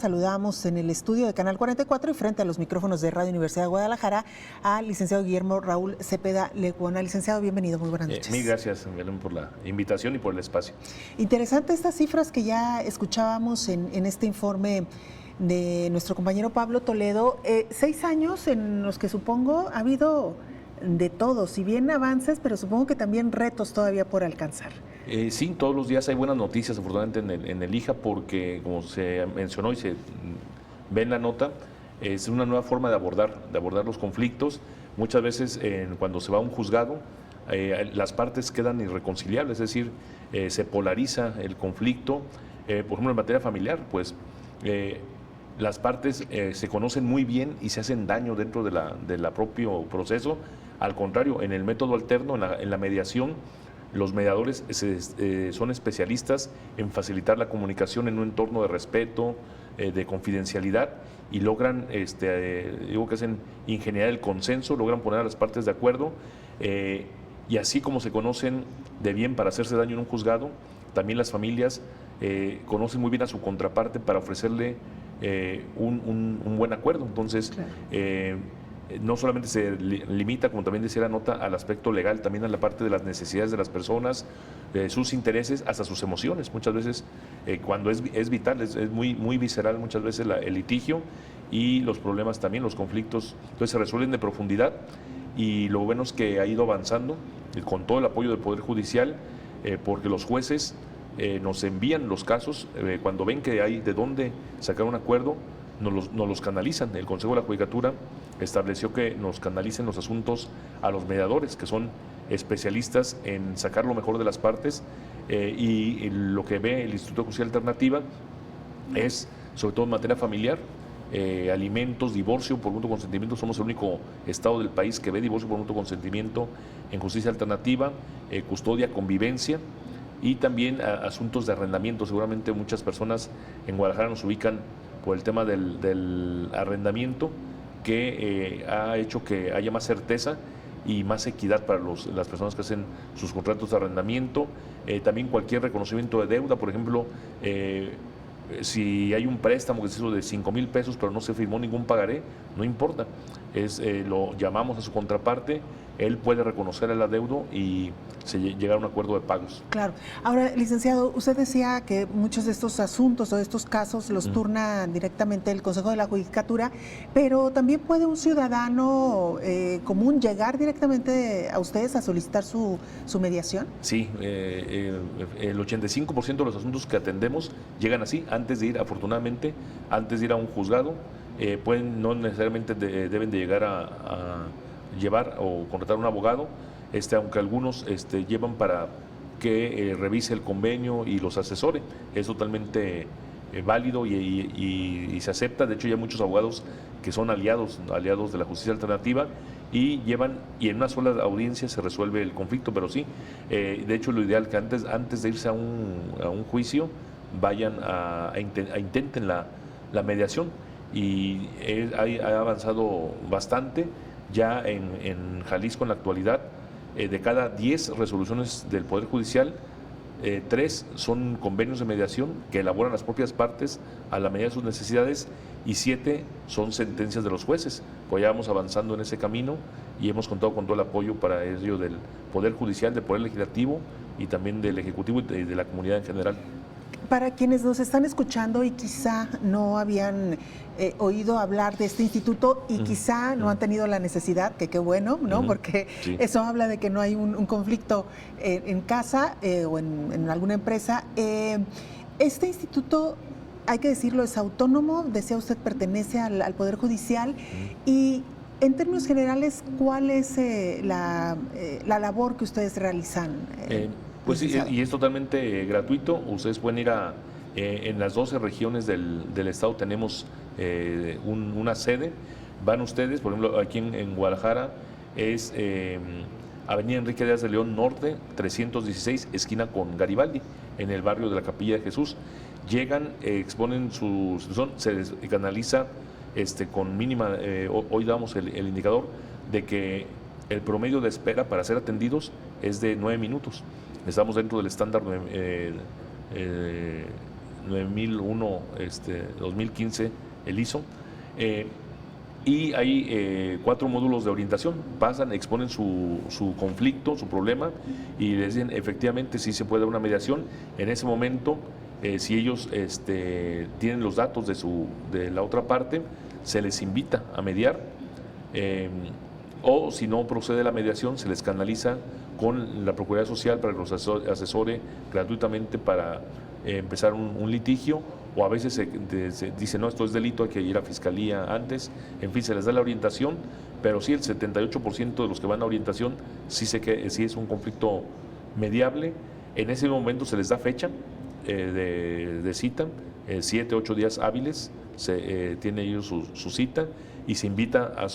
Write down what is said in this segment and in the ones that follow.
Saludamos en el estudio de Canal 44 y frente a los micrófonos de Radio Universidad de Guadalajara al licenciado Guillermo Raúl Cepeda Lecuona. Licenciado, bienvenido, muy buenas noches. Mil gracias, Belén, por la invitación y por el espacio. Interesante estas cifras que ya escuchábamos en este informe de nuestro compañero Pablo Toledo. 6 años en los que supongo ha habido de todo, si bien avances, pero supongo que también retos todavía por alcanzar. Sí, todos los días hay buenas noticias, afortunadamente, en el IJA, porque como se mencionó y se ve en la nota, es una nueva forma de abordar los conflictos. Muchas veces cuando se va a un juzgado, las partes quedan irreconciliables, es decir, se polariza el conflicto. Por ejemplo, en materia familiar, pues las partes se conocen muy bien y se hacen daño dentro de la propio proceso. Al contrario, en el método alterno, en la mediación, los mediadores son especialistas en facilitar la comunicación en un entorno de respeto, de confidencialidad, y logran, digo que hacen ingeniería del consenso, logran poner a las partes de acuerdo, y así como se conocen de bien para hacerse daño en un juzgado, también las familias conocen muy bien a su contraparte para ofrecerle un buen acuerdo. Entonces, claro. No solamente se limita, como también decía la nota, al aspecto legal, también a la parte de las necesidades de las personas, sus intereses, hasta sus emociones. Muchas veces, cuando es vital, es muy, muy visceral muchas veces el litigio y los problemas también, los conflictos, entonces se resuelven de profundidad, y lo bueno es que ha ido avanzando con todo el apoyo del Poder Judicial, porque los jueces nos envían los casos, cuando ven que hay de dónde sacar un acuerdo, nos los canalizan. El Consejo de la Judicatura estableció que nos canalicen los asuntos a los mediadores, que son especialistas en sacar lo mejor de las partes, y lo que ve el Instituto de Justicia Alternativa es, sobre todo en materia familiar, alimentos, divorcio por mutuo consentimiento. Somos el único estado del país que ve divorcio por mutuo consentimiento en justicia alternativa, custodia, convivencia, y también asuntos de arrendamiento. Seguramente muchas personas en Guadalajara nos ubican por el tema del arrendamiento, que ha hecho que haya más certeza y más equidad para las personas que hacen sus contratos de arrendamiento. También cualquier reconocimiento de deuda, por ejemplo, si hay un préstamo que se hizo de 5,000 pesos pero no se firmó ningún pagaré, no importa, lo llamamos a su contraparte, él puede reconocer el adeudo y llegar a un acuerdo de pagos. Claro. Ahora, licenciado, usted decía que muchos de estos asuntos o de estos casos los turna directamente el Consejo de la Judicatura, pero también puede un ciudadano común llegar directamente a ustedes a solicitar su mediación. Sí, el 85% de los asuntos que atendemos llegan así, antes de ir, afortunadamente, antes de ir a un juzgado. No necesariamente deben de llegar a llevar o contratar un abogado, aunque algunos llevan para que revise el convenio y los asesore. Es totalmente válido y se acepta. De hecho, ya hay muchos abogados que son aliados de la justicia alternativa y en una sola audiencia se resuelve el conflicto. Pero sí, de hecho, lo ideal que antes de irse a un juicio vayan intenten la mediación, y ha avanzado bastante. Ya en Jalisco, en la actualidad, de cada 10 resoluciones del Poder Judicial, 3 son convenios de mediación que elaboran las propias partes a la medida de sus necesidades, y 7 son sentencias de los jueces. Pues ya vamos avanzando en ese camino y hemos contado con todo el apoyo para ello del Poder Judicial, del Poder Legislativo y también del Ejecutivo y de la comunidad en general. Para quienes nos están escuchando y quizá no habían oído hablar de este instituto y quizá no han tenido la necesidad, que qué bueno, ¿no? Porque sí, eso habla de que no hay un conflicto en casa o en alguna empresa. Este instituto, hay que decirlo, es autónomo, decía usted, pertenece al Poder Judicial, y en términos generales, ¿cuál es la labor que ustedes realizan? Pues sí, y es totalmente gratuito. Ustedes pueden ir en las 12 regiones del estado, tenemos una sede. Van ustedes, por ejemplo, aquí en Guadalajara es Avenida Enrique Díaz de León Norte, 316, esquina con Garibaldi, en el barrio de la Capilla de Jesús. Llegan, exponen su situación, se les canaliza con mínima, hoy damos el indicador de que el promedio de espera para ser atendidos es de 9 minutos. Estamos dentro del estándar 9001, 2015, el ISO. Y hay 4 módulos de orientación, pasan, exponen su conflicto, su problema, y les dicen efectivamente si se puede dar una mediación. En ese momento, si ellos tienen los datos de la otra parte, se les invita a mediar, o si no procede la mediación, se les canaliza con la Procuraduría Social para que los asesore gratuitamente para empezar un litigio, o a veces se dice, no, esto es delito, hay que ir a fiscalía antes. En fin, se les da la orientación, pero sí, el 78% de los que van a orientación sí es un conflicto mediable. En ese momento se les da fecha de cita, 7, 8 días hábiles, tiene ellos su cita, y se invita a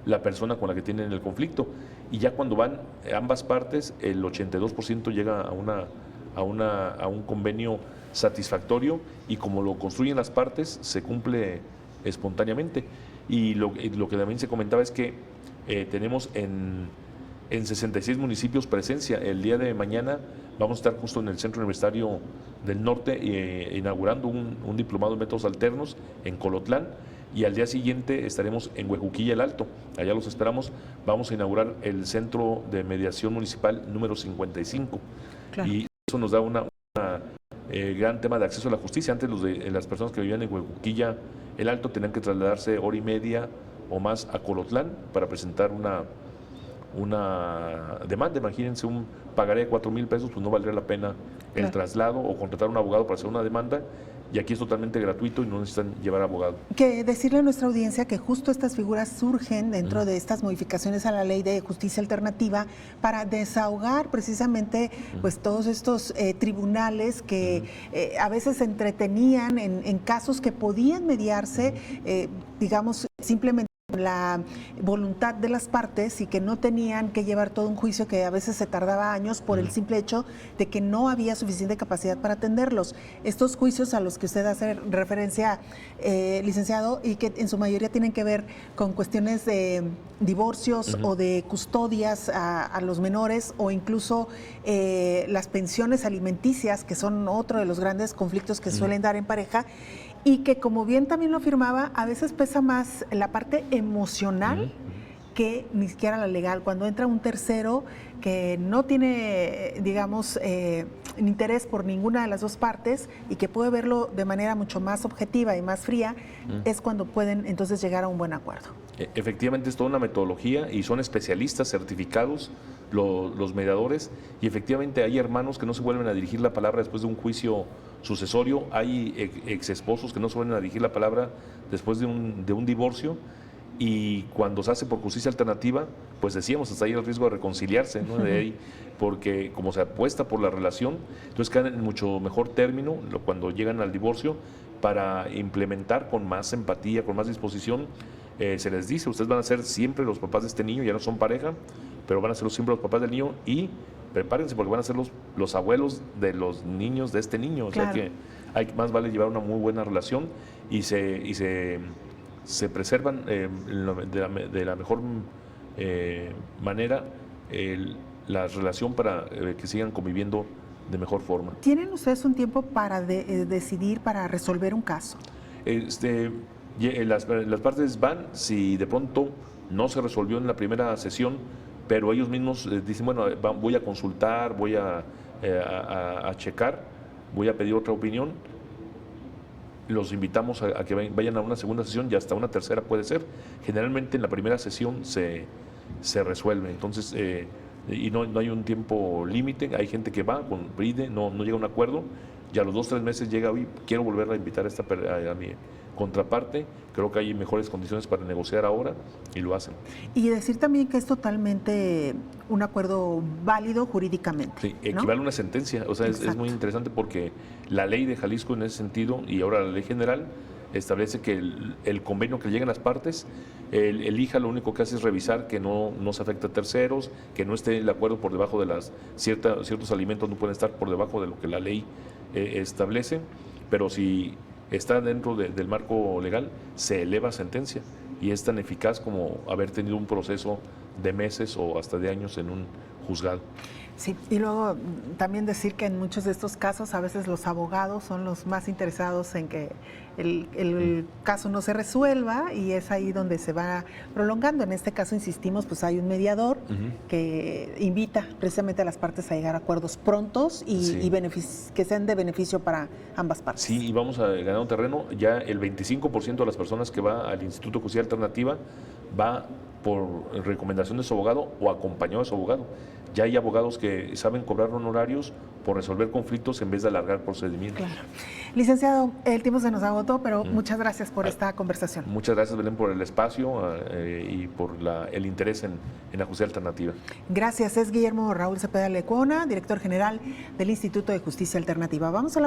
la persona con la que tienen el conflicto. Y ya cuando van ambas partes, el 82% llega a un convenio satisfactorio, y como lo construyen las partes, se cumple espontáneamente. Y lo que también se comentaba es que tenemos en 66 municipios presencia. El día de mañana vamos a estar justo en el Centro Universitario del Norte inaugurando un diplomado en métodos alternos en Colotlán, y al día siguiente estaremos en Huejuquilla el Alto. Allá los esperamos. Vamos a inaugurar el Centro de Mediación Municipal número 55. Claro. Y eso nos da una gran tema de acceso a la justicia. Antes las personas que vivían en Huejuquilla el Alto tenían que trasladarse hora y media o más a Colotlán para presentar una demanda. Imagínense un pagaré de 4,000 pesos, pues no valdría la pena el traslado, o contratar un abogado para hacer una demanda. Y aquí es totalmente gratuito y no necesitan llevar abogado. Que decirle a nuestra audiencia que justo estas figuras surgen dentro de estas modificaciones a la ley de justicia alternativa para desahogar precisamente pues todos estos tribunales que a veces se entretenían en casos que podían mediarse, digamos, simplemente la voluntad de las partes, y que no tenían que llevar todo un juicio que a veces se tardaba años por el simple hecho de que no había suficiente capacidad para atenderlos. Estos juicios a los que usted hace referencia, licenciado, y que en su mayoría tienen que ver con cuestiones de divorcios o de custodias a los menores, o incluso las pensiones alimenticias, que son otro de los grandes conflictos que suelen dar en pareja, y que, como bien también lo afirmaba, a veces pesa más la parte emocional que ni siquiera la legal. Cuando entra un tercero que no tiene, digamos, interés por ninguna de las dos partes, y que puede verlo de manera mucho más objetiva y más fría, es cuando pueden entonces llegar a un buen acuerdo. Efectivamente, es toda una metodología, y son especialistas certificados los mediadores, y efectivamente hay hermanos que no se vuelven a dirigir la palabra después de un juicio sucesorio, hay ex esposos que no se vuelven a dirigir la palabra después de un divorcio, y cuando se hace por justicia alternativa, pues decíamos, hasta ahí el riesgo de reconciliarse, ¿no? De ahí, porque como se apuesta por la relación, entonces quedan en mucho mejor término cuando llegan al divorcio, para implementar con más empatía, con más disposición. Se les dice, ustedes van a ser siempre los papás de este niño, ya no son pareja, pero van a ser siempre los papás del niño, y prepárense porque van a ser los abuelos de los niños de este niño. Claro. O sea que más vale llevar una muy buena relación, y se preservan de la mejor manera la relación, para que sigan conviviendo de mejor forma. ¿Tienen ustedes un tiempo para decidir, para resolver un caso? Las partes van, si de pronto no se resolvió en la primera sesión, pero ellos mismos dicen, bueno, voy a consultar, voy a checar, voy a pedir otra opinión, los invitamos a que vayan a una segunda sesión, y hasta una tercera puede ser. Generalmente en la primera sesión se resuelve. Entonces, y no hay un tiempo límite. Hay gente que va con bride, no llega a un acuerdo, y a los 2 o 3 meses llega, hoy quiero volver a invitar a mi contraparte, creo que hay mejores condiciones para negociar ahora, y lo hacen. Y decir también que es totalmente un acuerdo válido jurídicamente. Sí, equivale a una sentencia. O sea, es muy interesante, porque la ley de Jalisco en ese sentido, y ahora la ley general, establece que el convenio que lleguen las partes, el IJA lo único que hace es revisar que no se afecta a terceros, que no esté el acuerdo por debajo de ciertos alimentos no pueden estar por debajo de lo que la ley establece, pero si está dentro del marco legal, se eleva sentencia, y es tan eficaz como haber tenido un proceso de meses o hasta de años en un juzgado. Sí, y luego también decir que en muchos de estos casos a veces los abogados son los más interesados en que el caso no se resuelva y es ahí donde se va prolongando. En este caso, insistimos, pues hay un mediador que invita precisamente a las partes a llegar a acuerdos prontos y que sean de beneficio para ambas partes. Sí, y vamos a ganar un terreno. Ya el 25% de las personas que va al Instituto de Justicia Alternativa va por recomendación de su abogado o acompañado de su abogado. Ya hay abogados que saben cobrar honorarios por resolver conflictos en vez de alargar procedimientos. Claro. Licenciado, el tiempo se nos agotó, pero muchas gracias por esta conversación. Muchas gracias, Belén, por el espacio y por el interés en la justicia alternativa. Gracias. Es Guillermo Raúl Cepeda Lecona, director general del Instituto de Justicia Alternativa. Vamos a la